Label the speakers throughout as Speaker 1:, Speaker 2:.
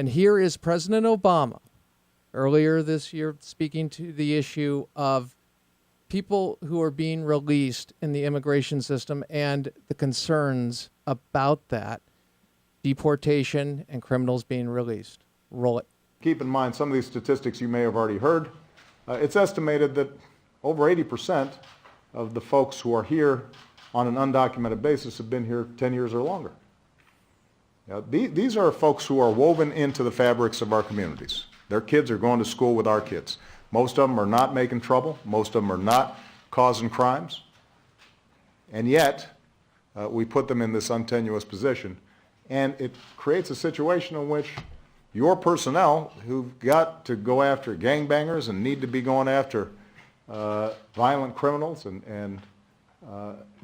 Speaker 1: And here is President Obama earlier this year speaking to the issue of people who are being released in the immigration system and the concerns about that, deportation and criminals being released. Roll it.
Speaker 2: Keep in mind some of these statistics you may have already heard. It's estimated that over 80% of the folks who are here on an undocumented basis have been here 10 years or longer. Now, these are folks who are woven into the fabrics of our communities. Their kids are going to school with our kids. Most of them are not making trouble. Most of them are not causing crimes. And yet, we put them in this untenuous position. And it creates a situation in which your personnel who've got to go after gangbangers and need to be going after violent criminals and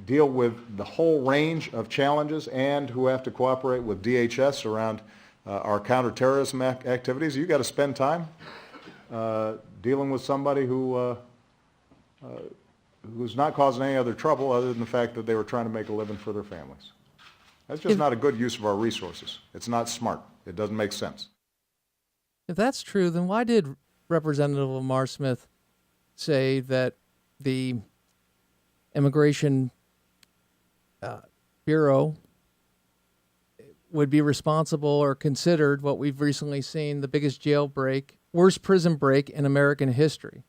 Speaker 2: deal with the whole range of challenges and who have to cooperate with DHS around our counterterrorism activities, you've got to spend time dealing with somebody who's not causing any other trouble other than the fact that they were trying to make a living for their families. That's just not a good use of our resources. It's not smart. It doesn't make sense.
Speaker 1: If that's true, then why did Representative Lamar Smith say that the Immigration Bureau would be responsible or considered what we've recently seen, the biggest jailbreak, worst prison break in American history?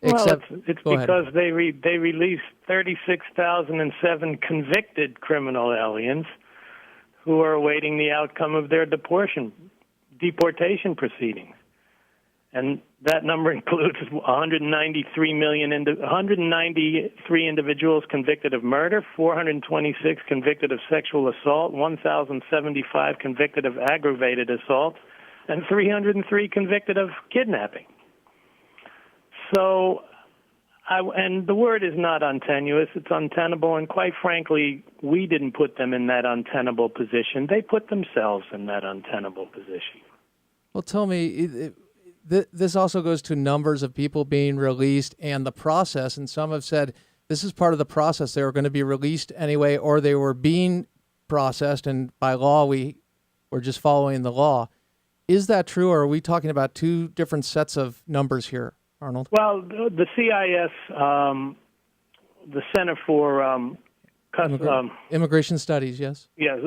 Speaker 3: Well, it's because they released 36,007 convicted criminal aliens who are awaiting the outcome of their deportation proceedings. And that number includes 193 individuals convicted of murder, 426 convicted of sexual assault, 1,075 convicted of aggravated assault, and 303 convicted of kidnapping. So, and the word is not untenuous, it's untenable, and quite frankly, we didn't put them in that untenable position. They put themselves in that untenable position.
Speaker 1: Well, tell me, this also goes to numbers of people being released and the process, and some have said this is part of the process. They were going to be released anyway, or they were being processed, and by law, we were just following the law. Is that true, or are we talking about two different sets of numbers here, Arnold?
Speaker 3: Well, the CIS, the Center for
Speaker 1: Immigration Studies, yes.
Speaker 3: Yes,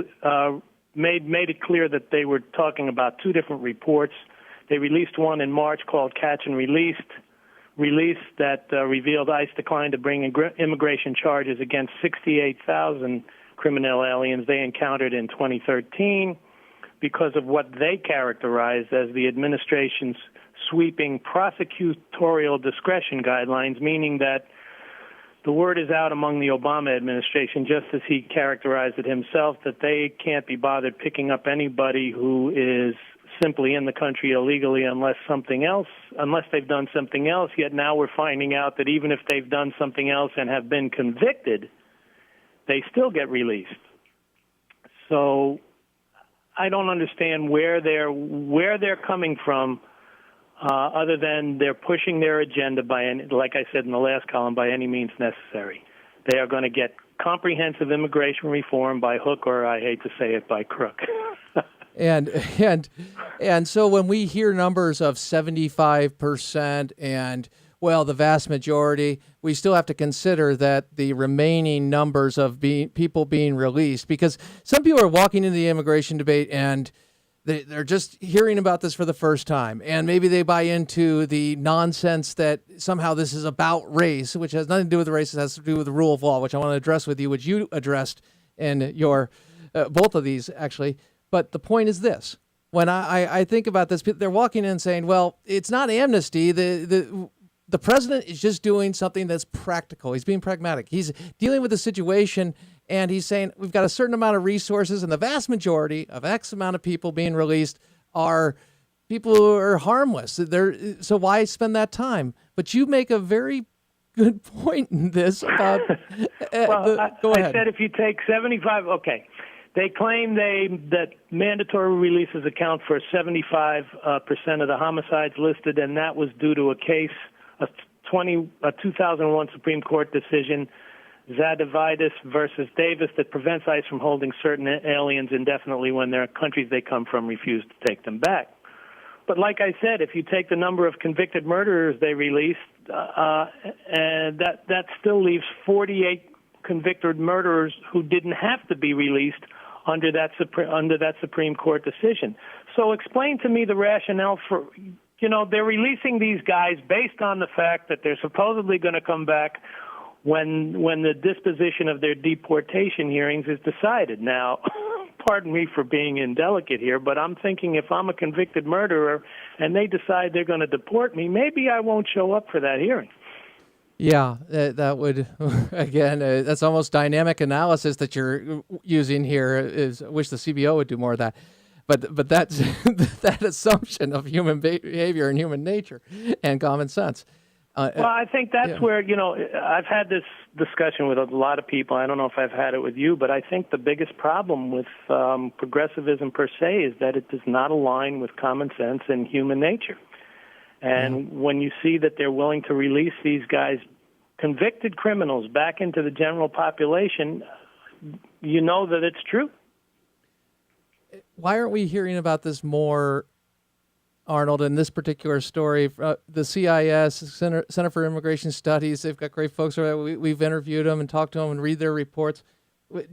Speaker 3: made it clear that they were talking about two different reports. They released one in March called Catch and Release that revealed ICE declined to bring immigration charges against 68,000 criminal aliens they encountered in 2013 because of what they characterized as the administration's sweeping prosecutorial discretion guidelines, meaning that the word is out among the Obama administration, just as he characterized it himself, that they can't be bothered picking up anybody who is simply in the country illegally unless they've done something else. Yet now we're finding out that even if they've done something else and have been convicted, they still get released. So I don't understand where they're coming from, other than they're pushing their agenda like I said in the last column, by any means necessary. They are going to get comprehensive immigration reform by hook or, I hate to say it, by crook.
Speaker 1: And so when we hear numbers of 75% and, well, the vast majority, we still have to consider that the remaining numbers of people being released, because some people are walking into the immigration debate and they're just hearing about this for the first time, and maybe they buy into the nonsense that somehow this is about race, which has nothing to do with race. It has to do with the rule of law, which I want to address with you, which you addressed in your both of these, actually. But the point is this. When I think about this, they're walking in saying, well, it's not amnesty. The president is just doing something that's practical. He's being pragmatic. He's dealing with the situation, and he's saying we've got a certain amount of resources, and the vast majority of X amount of people being released are people who are harmless. So why spend that time? But you make a very good point in this about...
Speaker 3: Go ahead. I said if you take 75... Okay. They claim that mandatory releases account for 75% of the homicides listed, and that was due to a 2001 Supreme Court decision Zadavidas versus Davis that prevents ICE from holding certain aliens indefinitely when their countries they come from refuse to take them back. But like I said, if you take the number of convicted murderers they released, and that still leaves 48 convicted murderers who didn't have to be released under that Supreme Court decision. So explain to me the rationale for, they're releasing these guys based on the fact that they're supposedly going to come back when the disposition of their deportation hearings is decided. Now, pardon me for being indelicate here, but I'm thinking if I'm a convicted murderer and they decide they're going to deport me, maybe I won't show up for that hearing.
Speaker 1: Yeah, that would, again, that's almost dynamic analysis that you're using here. I wish the CBO would do more of that. But that's that assumption of human behavior and human nature and common sense.
Speaker 3: Well, I think that's where, I've had this discussion with a lot of people. I don't know if I've had it with you, but I think the biggest problem with progressivism per se is that it does not align with common sense and human nature. And when you see that they're willing to release these guys, convicted criminals, back into the general population, you know that it's true.
Speaker 1: Why aren't we hearing about this more, Arnold, in this particular story? The CIS, Center for Immigration Studies, they've got great folks. We've interviewed them and talked to them and read their reports.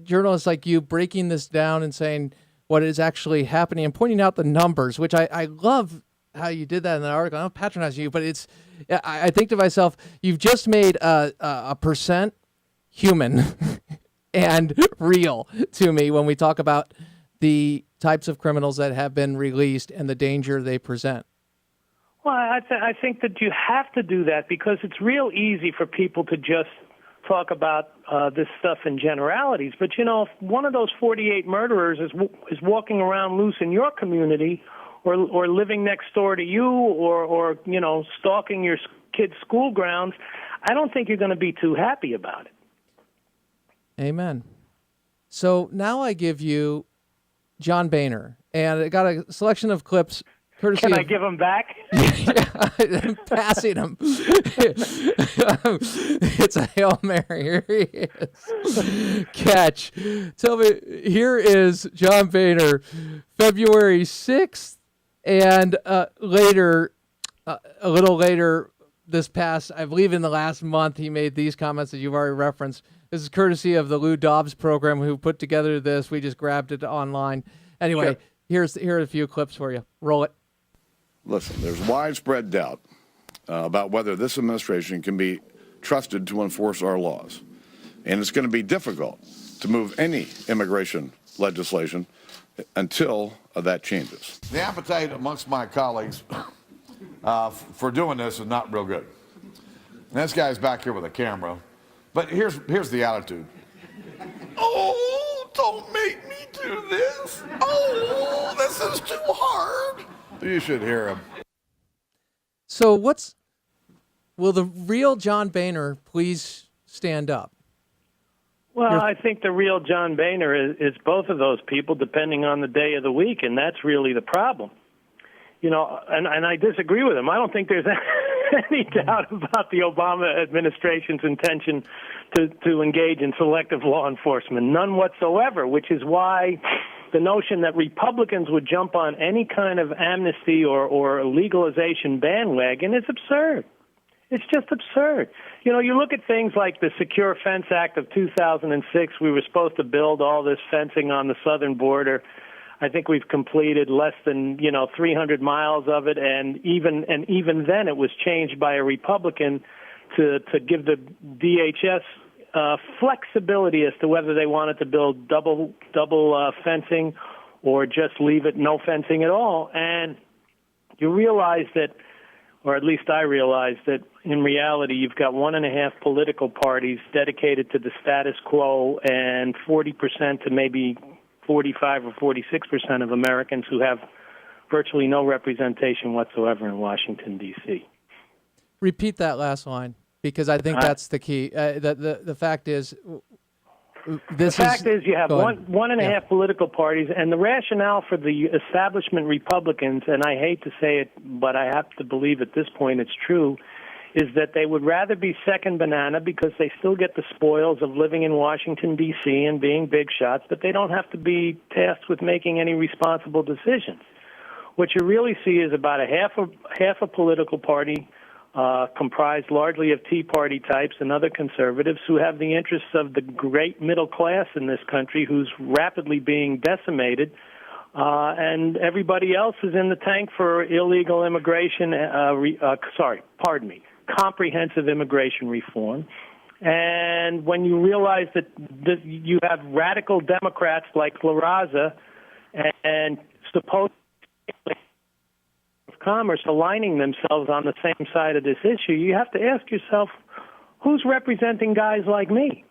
Speaker 1: Journalists like you breaking this down and saying what is actually happening and pointing out the numbers, which I love how you did that in the article. I don't patronize you, but I think to myself, you've just made a percent human and real to me when we talk about the types of criminals that have been released and the danger they present.
Speaker 3: Well, I think that you have to do that because it's real easy for people to just talk about this stuff in generalities. But, if one of those 48 murderers is walking around loose in your community or living next door to you or stalking your kid's school grounds, I don't think you're going to be too happy about it.
Speaker 1: Amen. So now I give you John Boehner, and I got a selection of clips courtesy
Speaker 3: Can I give him back?
Speaker 1: I'm passing him. It's a Hail Mary. Here he is. Catch. Tell me, here is John Boehner, February 6th, and a little later this past, I believe in the last month, he made these comments that you've already referenced. This is courtesy of the Lou Dobbs program who put together this. We just grabbed it online. Anyway, here are a few clips for you. Roll it.
Speaker 4: Listen, there's widespread doubt about whether this administration can be trusted to enforce our laws. And it's going to be difficult to move any immigration legislation until that changes.
Speaker 5: The appetite amongst my colleagues for doing this is not real good. And this guy's back here with a camera. But here's the attitude. Oh, don't make me do this. Oh, this is too hard. You should hear him.
Speaker 1: So will the real John Boehner please stand up?
Speaker 3: Well, I think the real John Boehner is both of those people, depending on the day of the week, and that's really the problem. And I disagree with him. I don't think there's any doubt about the Obama administration's intention to engage in selective law enforcement, none whatsoever, which is why the notion that Republicans would jump on any kind of amnesty or legalization bandwagon is absurd. It's just absurd. You look at things like the Secure Fence Act of 2006. We were supposed to build all this fencing on the southern border. I think we've completed less than 300 miles of it, and even then it was changed by a Republican to give the DHS flexibility as to whether they wanted to build double fencing or just leave it no fencing at all. And you realize that, or at least I realize that in reality you've got 1.5 political parties dedicated to the status quo and 40% to maybe 45 or 46% of Americans who have virtually no representation whatsoever in Washington, D.C.
Speaker 1: Repeat that last line, because I think that's the key. The fact is, the fact is you have one and a half political parties, and the rationale for the establishment Republicans, and I hate to say it, but I have to believe at this point it's true,
Speaker 3: is that they would rather be second banana because they still get the spoils of living in Washington, D.C. and being big shots, but they don't have to be tasked with making any responsible decisions. What you really see is about half a political party comprised largely of Tea Party types and other conservatives who have the interests of the great middle class in this country who's rapidly being decimated, and everybody else is in the tank for illegal immigration, comprehensive immigration reform. And when you realize that you have radical Democrats like La Raza and supposedly Commerce aligning themselves on the same side of this issue, you have to ask yourself, who's representing guys like me?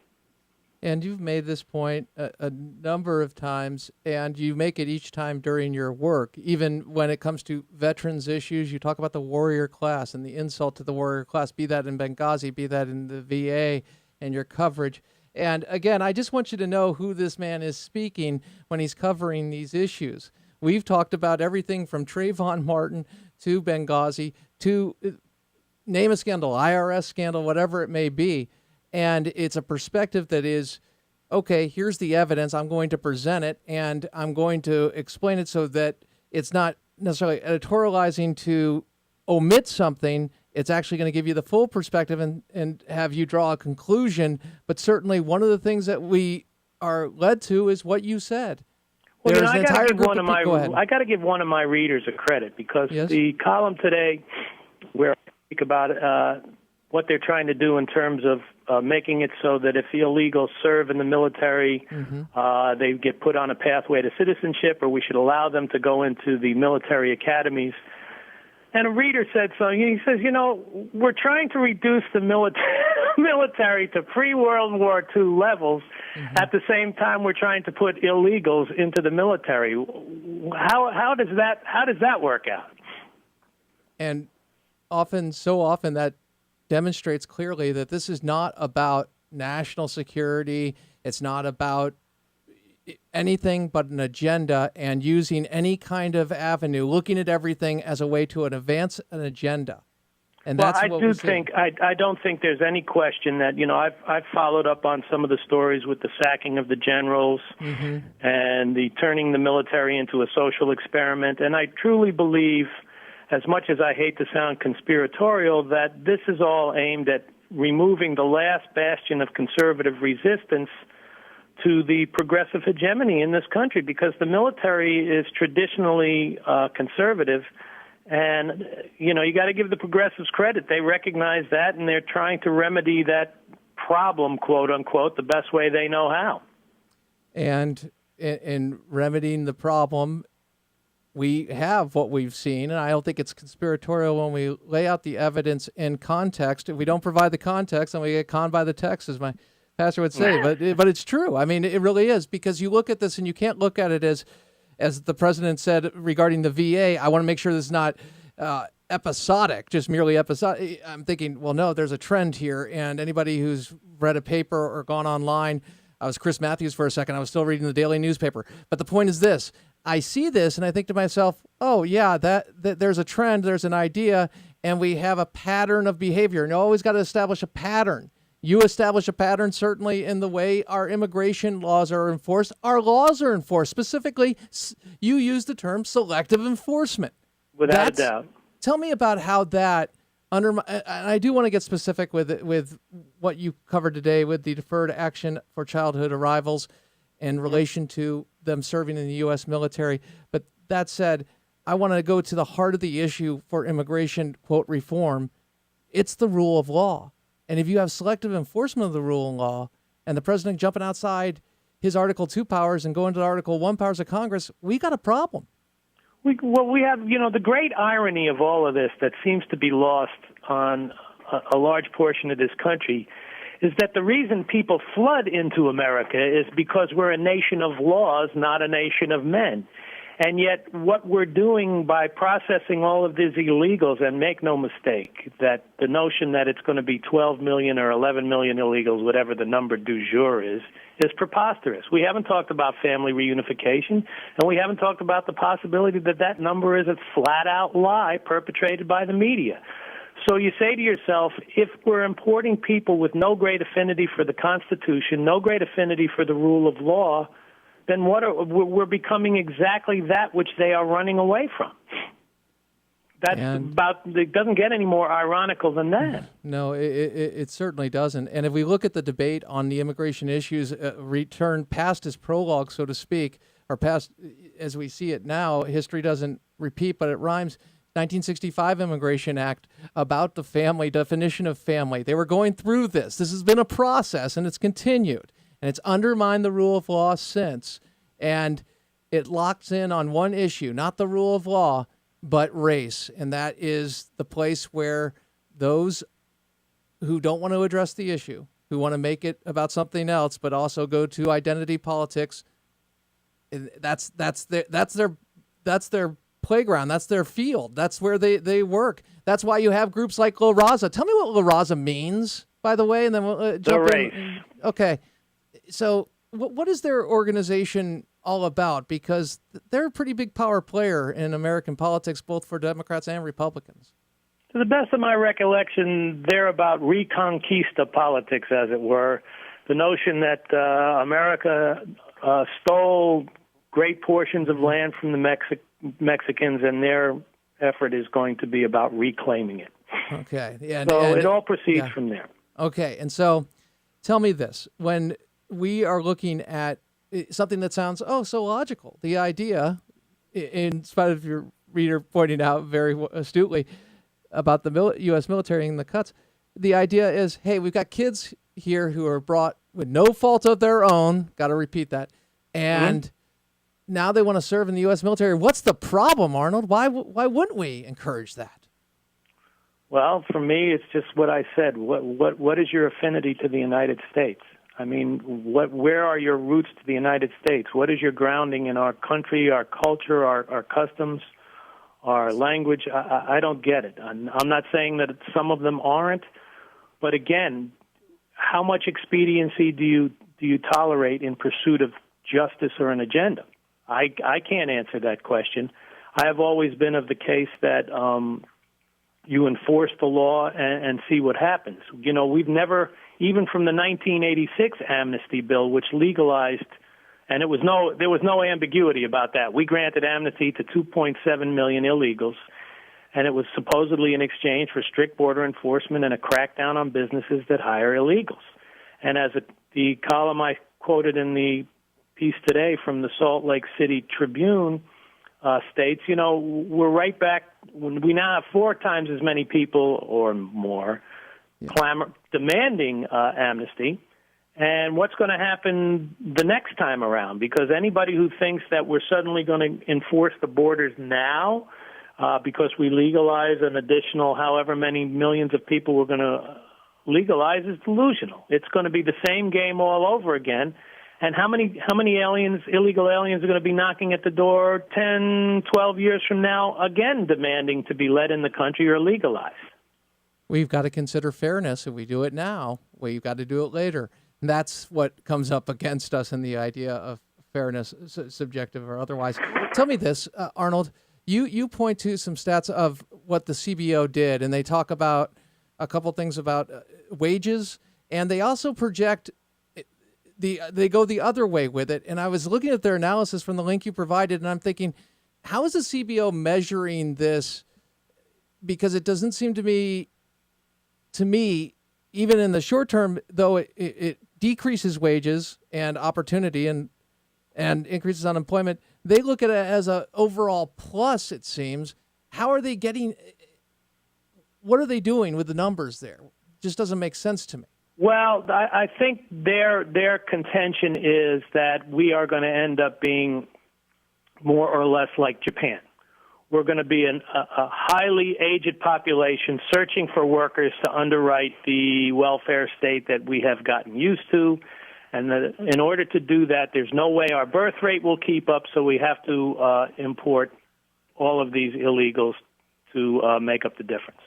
Speaker 1: And you've made this point a number of times, and you make it each time during your work. Even when it comes to veterans issues, you talk about the warrior class and the insult to the warrior class, be that in Benghazi, be that in the VA, and your coverage. And again, I just want you to know who this man is speaking when he's covering these issues. We've talked about everything from Trayvon Martin to Benghazi to name a scandal, IRS scandal, whatever it may be. And it's a perspective that is, okay, here's the evidence. I'm going to present it, and I'm going to explain it so that it's not necessarily editorializing to omit something. It's actually going to give you the full perspective and have you draw a conclusion. But certainly one of the things that we are led to is what you said.
Speaker 3: Well,
Speaker 1: There's
Speaker 3: I got to
Speaker 1: give
Speaker 3: one of my readers a credit because
Speaker 1: Yes?
Speaker 3: the column today where I speak about what they're trying to do in terms of making it so that if illegals serve in the military, they get put on a pathway to citizenship, or we should allow them to go into the military academies. And a reader said something. He says, we're trying to reduce the military to pre-World War II levels. At the same time, we're trying to put illegals into the military. How does that work out?
Speaker 1: And so often that demonstrates clearly that this is not about national security. It's not about anything but an agenda and using any kind of avenue, looking at everything as a way to advance an agenda. And that's what
Speaker 3: I don't think there's any question that, I've followed up on some of the stories with the sacking of the generals and the turning the military into a social experiment. And I truly believe, as much as I hate to sound conspiratorial, that this is all aimed at removing the last bastion of conservative resistance to the progressive hegemony in this country, because the military is traditionally conservative. And, you got to give the progressives credit. They recognize that, and they're trying to remedy that problem, quote unquote, the best way they know how.
Speaker 1: And in remedying the problem, we have what we've seen, and I don't think it's conspiratorial when we lay out the evidence in context. If we don't provide the context, then we get conned by the text, as my pastor would say. But it's true. I mean, it really is, because you look at this and you can't look at it as the president said regarding the VA. I want to make sure this is not episodic, just merely episodic. I'm thinking, well, no, there's a trend here, and anybody who's read a paper or gone online, I was Chris Matthews for a second. I was still reading the daily newspaper. But the point is this. I see this and I think to myself, oh, yeah, that there's a trend, there's an idea, and we have a pattern of behavior. And you always got to establish a pattern. You establish a pattern, certainly, in the way our immigration laws are enforced. Our laws are enforced. Specifically, you use the term selective enforcement.
Speaker 3: Without a doubt.
Speaker 1: Tell me about how that and I do want to get specific with what you covered today with the deferred action for childhood arrivals in relation to them serving in the U.S. military. But that said, I want to go to the heart of the issue for immigration, quote, reform. It's the rule of law. And if you have selective enforcement of the rule of law and the president jumping outside his Article 2 powers and going to Article 1 powers of Congress, we got a problem.
Speaker 3: We have, the great irony of all of this that seems to be lost on a large portion of this country is that the reason people flood into America is because we're a nation of laws, not a nation of men. And yet what we're doing by processing all of these illegals, and make no mistake, that the notion that it's going to be 12 million or 11 million illegals, whatever the number du jour is preposterous. We haven't talked about family reunification, and we haven't talked about the possibility that that number is a flat-out lie perpetrated by the media. So you say to yourself, if we're importing people with no great affinity for the Constitution, no great affinity for the rule of law, then we're becoming exactly that which they are running away from. It doesn't get any more ironical than that.
Speaker 1: No, it certainly doesn't. And if we look at the debate on the immigration issues, return past its prologue, so to speak, or past as we see it now, history doesn't repeat, but it rhymes. 1965 Immigration Act about the family, definition of family. They were going through this. This has been a process, and it's continued. And it's undermined the rule of law since. And it locks in on one issue, not the rule of law, but race. And that is the place where those who don't want to address the issue, who want to make it about something else, but also go to identity politics, that's their playground. That's their field. That's where they work. That's why you have groups like La Raza. Tell me what La Raza means, by the way, and then we'll jump in. Okay. So what is their organization all about? Because they're a pretty big power player in American politics, both for Democrats and Republicans.
Speaker 3: To the best of my recollection, they're about reconquista politics, as it were. The notion that America stole great portions of land from the Mexicans, and their effort is going to be about reclaiming it.
Speaker 1: Okay.
Speaker 3: So it all proceeds from there.
Speaker 1: Okay. And so tell me this. When we are looking at something that sounds, so logical, the idea, in spite of your reader pointing out very astutely about the U.S. military and the cuts, the idea is, hey, we've got kids here who are brought with no fault of their own, got to repeat that, and now they want to serve in the U.S. military. What's the problem, Arnold? Why wouldn't we encourage that?
Speaker 3: Well, for me, it's just what I said. What is your affinity to the United States? I mean, where are your roots to the United States? What is your grounding in our country, our culture, our customs, our language? I don't get it. I'm not saying that some of them aren't, but again, how much expediency do you tolerate in pursuit of justice or an agenda? I can't answer that question. I have always been of the case that you enforce the law and see what happens. You know, we've never, even from the 1986 Amnesty bill, which legalized, and there was no ambiguity about that. We granted amnesty to 2.7 million illegals, and it was supposedly in exchange for strict border enforcement and a crackdown on businesses that hire illegals. And as the column I quoted in the piece today from the Salt Lake City Tribune states, you know, we're right back. We now have 4 times as many people or more demanding amnesty. And what's going to happen the next time around? Because anybody who thinks that we're suddenly going to enforce the borders now because we legalize an additional however many millions of people we're going to legalize is delusional. It's going to be the same game all over again. And how many illegal aliens are going to be knocking at the door 10, 12 years from now, again demanding to be let in the country or legalized?
Speaker 1: We've got to consider fairness. If we do it now, we've got to do it later. And that's what comes up against us in the idea of fairness, subjective or otherwise. Tell me this, Arnold. You point to some stats of what the CBO did, and they talk about a couple things about wages, and they also project they go the other way with it. And I was looking at their analysis from the link you provided, and I'm thinking, how is the CBO measuring this? Because it doesn't seem to me, even in the short term, though it decreases wages and opportunity and increases unemployment, they look at it as an overall plus, it seems. How are they getting, what are they doing with the numbers there? Just doesn't make sense to me.
Speaker 3: Well, I think their contention is that we are going to end up being more or less like Japan. We're going to be a highly aged population searching for workers to underwrite the welfare state that we have gotten used to. And in order to do that, there's no way our birth rate will keep up, so we have to import all of these illegals to make up the difference.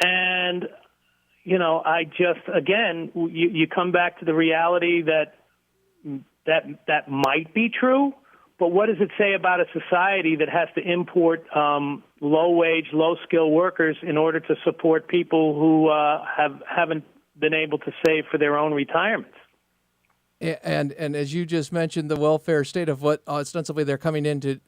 Speaker 3: And you know, I just, again, you come back to the reality that might be true, But what does it say about a society that has to import low-wage, low-skill workers in order to support people who haven't been able to save for their own retirements?
Speaker 1: And as you just mentioned, the welfare state of what ostensibly they're coming into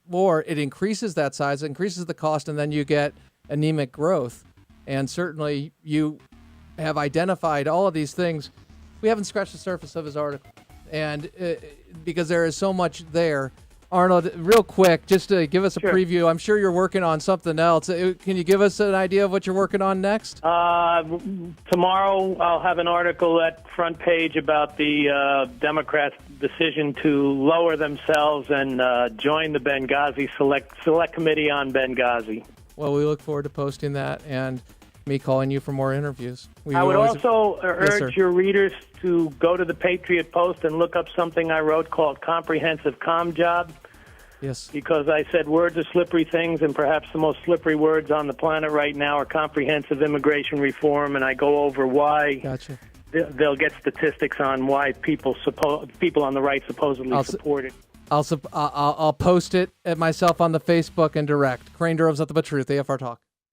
Speaker 1: war, it increases that size, increases the cost, and then you get anemic growth. And certainly you have identified all of these things. We haven't scratched the surface of his article. And because there is so much there. Arnold, real quick, just to give us a preview, I'm sure you're working on something else. Can you give us an idea of what you're working on next?
Speaker 3: Tomorrow I'll have an article at front page about the Democrats' decision to lower themselves and join the Benghazi Select Committee on Benghazi.
Speaker 1: Well, we look forward to posting that and me calling you for more interviews.
Speaker 3: I would also urge your readers to go to the Patriot Post and look up something I wrote called Comprehensive Comm Job.
Speaker 1: Yes.
Speaker 3: Because I said words are slippery things, and perhaps the most slippery words on the planet right now are comprehensive immigration reform, and I go over why.
Speaker 1: Gotcha.
Speaker 3: They'll get statistics on why people on the right supposedly support it.
Speaker 1: I'll post it at myself on the Facebook and direct. Crane Durham's Nothing But Truth, AFR Talk.